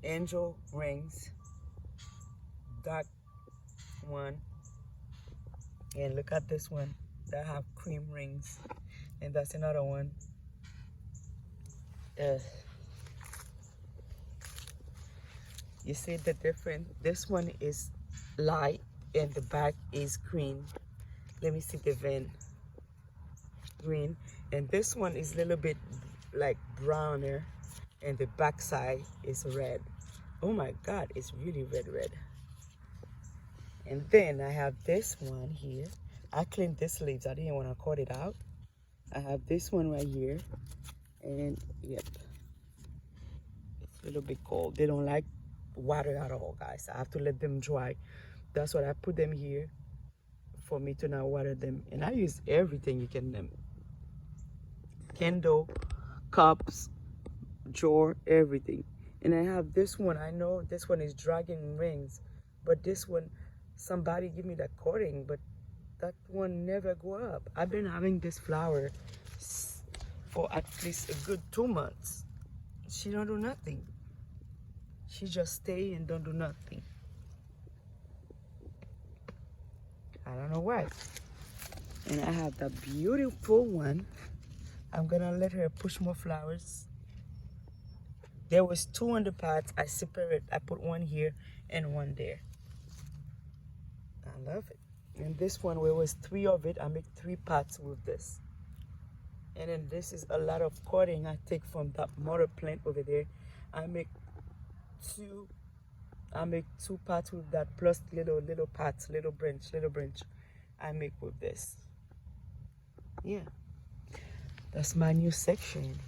angel rings, dark one, and look at this one that have cream rings, and that's another one. You see the difference? This one is light and the back is green. Let me see the vein. Green, and this one is a little bit like browner, and the back side is red. Oh my God, it's really red. And then I have this one here. I cleaned this leaves. I didn't want to cut it out. I have this one right here, and yep, it's a little bit cold. They don't like water at all, guys. I have to let them dry. That's why I put them here, for me to not water them. And I use everything you can name. Candle, cups, drawer, everything. And I have this one. I know this one is dragon rings, but this one, somebody give me that coating, but that one never go up. I've been having this flower for at least a good 2 months. She don't do nothing. She just stay and don't do nothing. I don't know why. And I have the beautiful one. I'm gonna let her push more flowers. There was 2 on the pots. I separate. I put one here and one there. I love it. And this one, where was 3 of it, I make 3 pots with this. And then this is a lot of cutting I take from that mother plant over there. I make 2 pots with that, plus little pots, little branch I make with this. Yeah, that's my new section